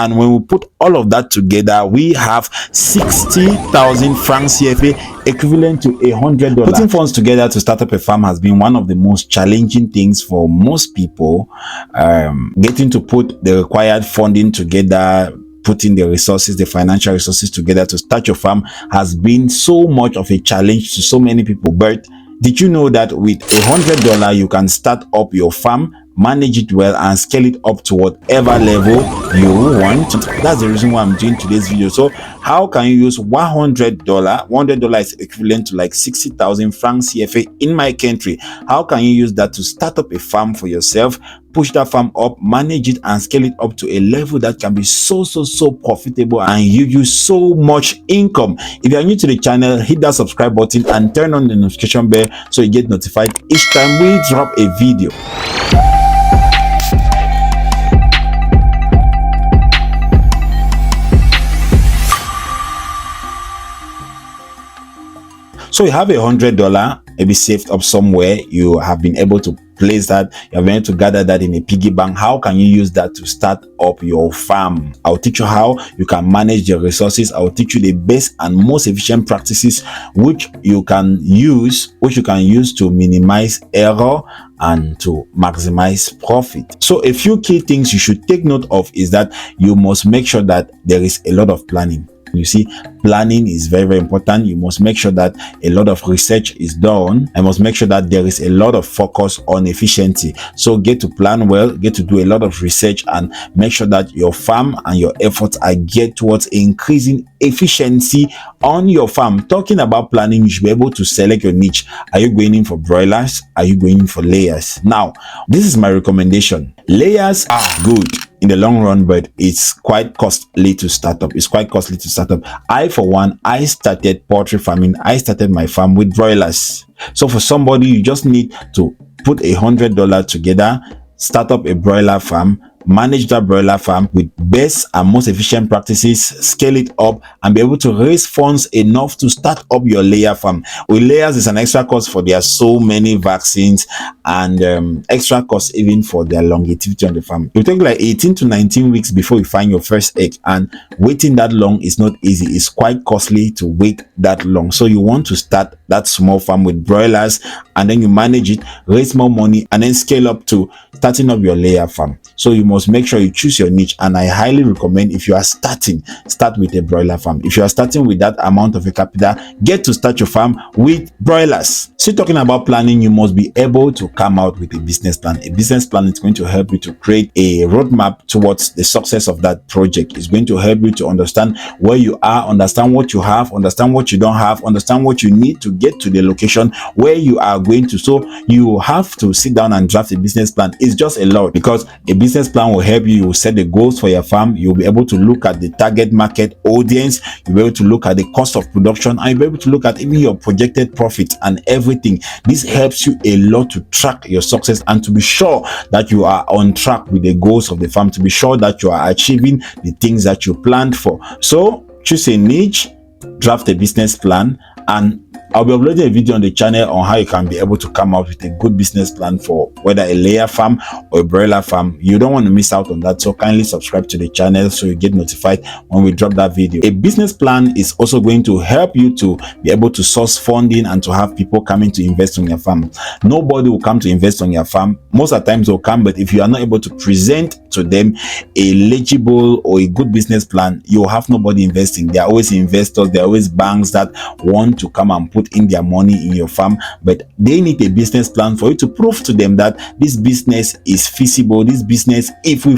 and when we put all of that together, we have 60,000 francs CFA, equivalent to $100. Putting funds together to start up a farm has been one of the most challenging things for most people. Getting to put the required funding together, putting the resources, the financial resources together to start your farm has been so much of a challenge to so many people. But did you know that with $100 you can start up your farm, manage it well, and scale it up to whatever level you want? That's the reason why I'm doing today's video. So how can you use $100? $100 is equivalent to like 60,000 francs CFA in my country. How can you use that to start up a farm for yourself, push that farm up, manage it, and scale it up to a level that can be so profitable and give you so much income? If you are new to the channel, hit that subscribe button and turn on the notification bell so you get notified each time we drop a video. So you have $100 maybe saved up somewhere. You have been able to place that, you have been able to gather that in a piggy bank. How can you use that to start up your farm? I'll teach you how you can manage your resources. I'll teach you the best and most efficient practices which you can use to minimize error and to maximize profit. So a few key things you should take note of is that you must make sure that there is a lot of planning. You see, planning is very important. You must make sure that a lot of research is done. I must make sure that there is a lot of focus on efficiency. So get to plan well, get to do a lot of research, and make sure that your farm and your efforts are geared towards increasing efficiency on your farm. Talking about planning, you should be able to select your niche. Are you going in for broilers? Are you going in for layers? Now, this is my recommendation. Layers are good in the long run, but it's quite costly to start up. I, for one, I started poultry farming. I started my farm with broilers. So for somebody, you just need to put $100 together, start up a broiler farm, manage that broiler farm with best and most efficient practices, scale it up, and be able to raise funds enough to start up your layer farm. With layers, it's an extra cost for there are so many vaccines and extra cost even for their longevity on the farm. It will take like 18 to 19 weeks before you find your first egg, and waiting that long is not easy. It's quite costly to wait that long. So you want to start that small farm with broilers, and then you manage it, raise more money, and then scale up to starting up your layer farm. So you must make sure you choose your niche, and I highly recommend, if you are starting, start with a broiler farm. If you are starting with that amount of a capital, get to start your farm with broilers. So talking about planning, you must be able to come out with a business plan. A business plan is going to help you to create a roadmap towards the success of that project. It's going to help you to understand where you are, understand what you have, understand what you don't have, understand what you need to get to the location where you are going to. So you have to sit down and draft a business plan. It's just a lot, because a business plan will help you. You will set the goals for your farm. You'll be able to look at the target market audience. You'll be able to look at the cost of production, and you'll be able to look at even your projected profits and everything. This helps you a lot to track your success and to be sure that you are on track with the goals of the farm, to be sure that you are achieving the things that you planned for. So choose a niche, draft a business plan, and I'll be uploading a video on the channel on how you can be able to come up with a good business plan for whether a layer farm or a broiler farm. You don't want to miss out on that, so kindly subscribe to the channel so you get notified when we drop that video. A business plan is also going to help you to be able to source funding and to have people coming to invest on your farm. Nobody will come to invest on your farm. Most of the times they'll come, but if you are not able to present to them a legible or a good business plan, you'll have nobody investing. There are always investors, there are always banks that want to come and put in their money in your farm, but they need a business plan for you to prove to them that this business is feasible. This business, if we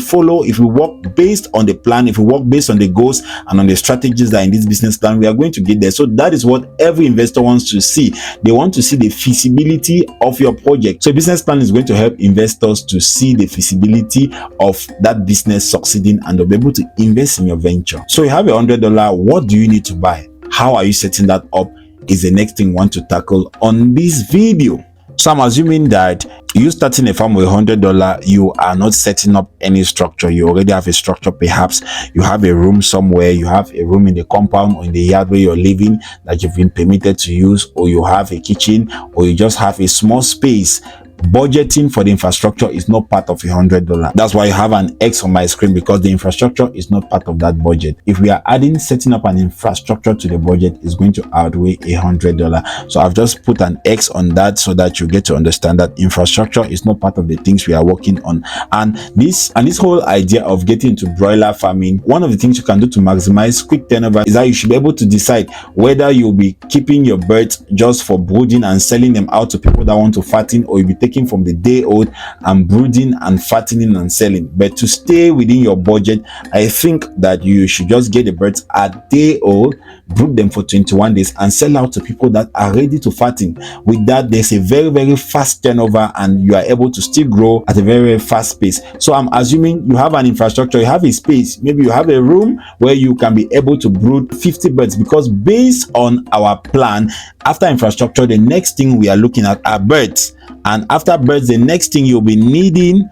work based on the plan, if we work based on the goals and on the strategies that are in this business plan, we are going to get there. So that is what every investor wants to see. They want to see the feasibility of your project. So a business plan is going to help investors to see the feasibility of that business succeeding, and they'll be able to invest in your venture. So you have $100. What do you need to buy? How are you setting that up? Is the next thing we want to tackle on this video. So I'm assuming that you starting a farm with $100, you are not setting up any structure. You already have a structure. Perhaps you have a room somewhere, you have a room in the compound or in the yard where you're living that you've been permitted to use, or you have a kitchen, or you just have a small space budgeting for the infrastructure is not part of $100. That's why you have an X on my screen, because the infrastructure is not part of that budget. If we are adding setting up an infrastructure to the budget, is going to outweigh $100. So I've just put an X on that so that you get to understand that infrastructure is not part of the things we are working on. And this whole idea of getting into broiler farming, one of the things you can do to maximize quick turnover is that you should be able to decide whether you'll be keeping your birds just for brooding and selling them out to people that want to fatten, or you'll be taking from the day old and brooding and fattening and selling. But to stay within your budget, I think that you should just get the birds at day old, brood them for 21 days and sell out to people that are ready to fatten. With that, there's a very, very fast turnover and you are able to still grow at a very, very fast pace. So I'm assuming you have an infrastructure, you have a space, maybe you have a room where you can be able to brood 50 birds, because based on our plan, after infrastructure, the next thing we are looking at are birds. And after birds, the next thing you'll be needing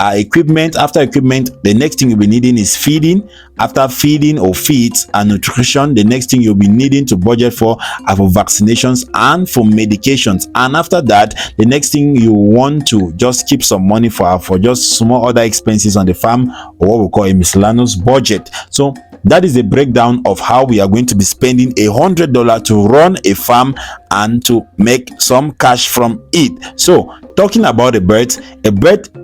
equipment. After equipment, the next thing you'll be needing is feeding. After feeding or feeds and nutrition, the next thing you'll be needing to budget for are for vaccinations and for medications. And after that, the next thing you want to just keep some money for just small other expenses on the farm, or what we call a miscellaneous budget. So that is a breakdown of how we are going to be spending $100 to run a farm and to make some cash from it. So talking about a bird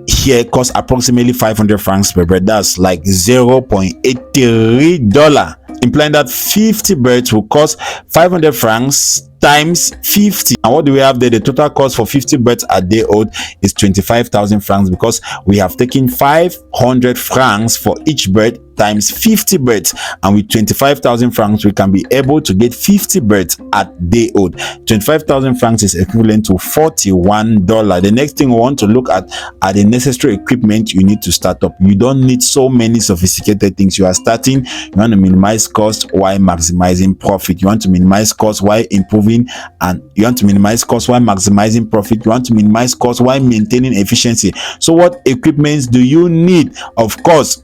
here costs approximately 500 francs per bird. That's like $0.83, implying that 50 birds will cost 500 francs times 50. And what do we have there? The total cost for 50 birds a day old is 25,000 francs, because we have taken 500 francs for each bird times 50 birds, and with 25,000 francs we can be able to get 50 birds at day old. 25,000 francs is equivalent to $41. The next thing we want to look at are the necessary equipment you need to start up. You don't need so many sophisticated things. You are starting, you want to minimize cost while maximizing profit. You want to minimize cost while improving, and you want to minimize cost while maximizing profit. You want to minimize cost while maintaining efficiency. So what equipment do you need? Of course,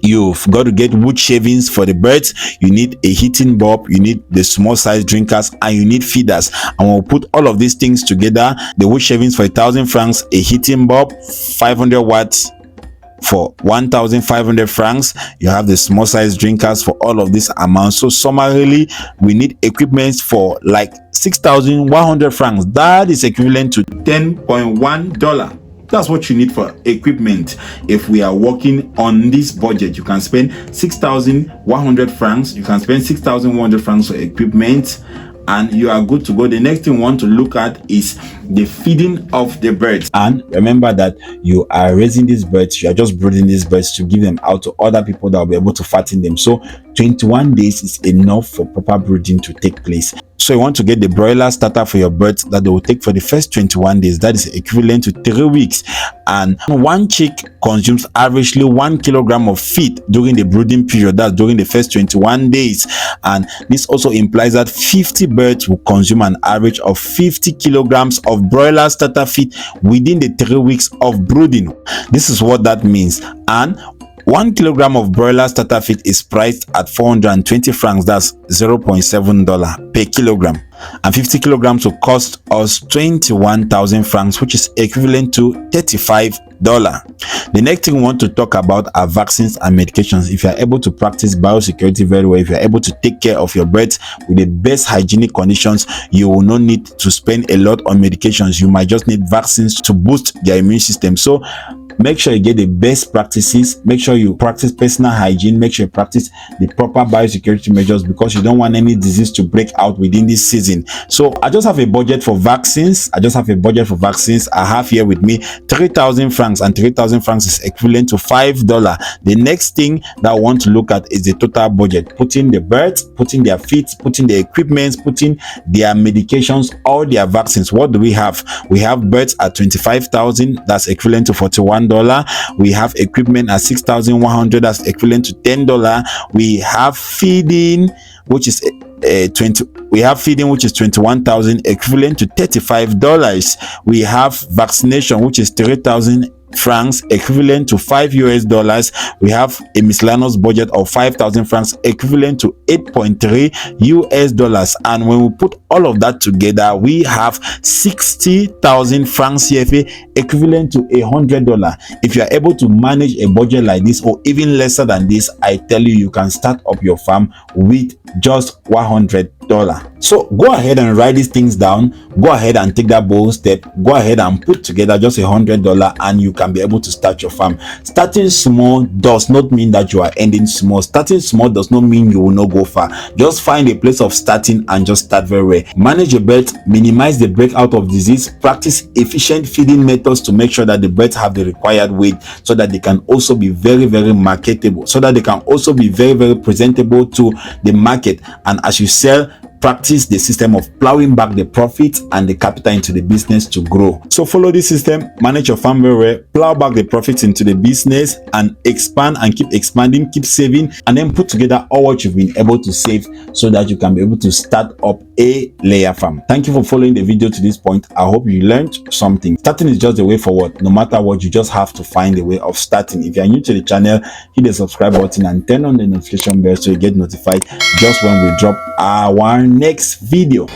you've got to get wood shavings for the birds, you need a heating bulb, you need the small size drinkers, and you need feeders. And we'll put all of these things together. The wood shavings for 1,000 francs, a heating bulb 500 watts for 1,500 francs. You have the small size drinkers for all of this amount. So summarily, we need equipment for like 6,100 francs. That is equivalent to $10.1. That's what you need for equipment. If we are working on this budget, you can spend 6,100 francs. You can spend 6,100 francs for equipment, and you are good to go. The next thing we want to look at is the feeding of the birds. And remember that you are raising these birds, you are just breeding these birds to give them out to other people that will be able to fatten them. So 21 days is enough for proper breeding to take place. So you want to get the broiler starter for your birds that they will take for the first 21 days. That is equivalent to 3 weeks. And one chick consumes averagely 1 kilogram of feed during the brooding period. That's during the first 21 days. And this also implies that 50 birds will consume an average of 50 kilograms of broiler starter feed within the 3 weeks of brooding. This is what that means. And 1 kilogram of broiler starter feed is priced at 420 francs. That's $0.7 per kilogram. And 50 kilograms will cost us 21,000 francs, which is equivalent to $35. The next thing we want to talk about are vaccines and medications. If you are able to practice biosecurity very well, if you are able to take care of your birds with the best hygienic conditions, you will not need to spend a lot on medications. You might just need vaccines to boost their immune system. So make sure you get the best practices. Make sure you practice personal hygiene. Make sure you practice the proper biosecurity measures, because you don't want any disease to break out within this season. So I just have a budget for vaccines. I have here with me 3,000 francs, and 3,000 francs is equivalent to $5. The next thing that I want to look at is the total budget. Putting the birds, putting their feed, putting the equipment, putting their medications, all their vaccines. What do we have? We have birds at 25,000. That's equivalent to $41. We have equipment at 6,100. That's equivalent to $10. We have feeding, which is 21,000, equivalent to $35. We have vaccination, which is 3,000, francs equivalent to 5 US dollars. We have a miscellaneous budget of 5,000 francs equivalent to 8.3 US dollars. And when we put all of that together, we have 60,000 francs CFA equivalent to $100. If you are able to manage a budget like this or even lesser than this, I tell you, you can start up your farm with just $100. So go ahead and write these things down. Go ahead and take that bold step. Go ahead and put together just $100 and you can be able to start your farm. Starting small does not mean that you are ending small. Starting small does not mean you will not go far. Just find a place of starting and just start very well. Manage your birds, minimize the breakout of disease, practice efficient feeding methods to make sure that the birds have the required weight so that they can also be very, very marketable, so that they can also be very, very presentable to the market. And as you sell, practice the system of plowing back the profits and the capital into the business to grow. So follow this system, manage your farm very well, plow back the profits into the business and expand and keep expanding, keep saving, and then put together all what you've been able to save so that you can be able to start up a layer farm. Thank you for following the video to this point. I hope you learned something. Starting is just the way forward. No matter what, you just have to find a way of starting. If you are new to the channel, hit the subscribe button and turn on the notification bell so you get notified just when we drop our next video.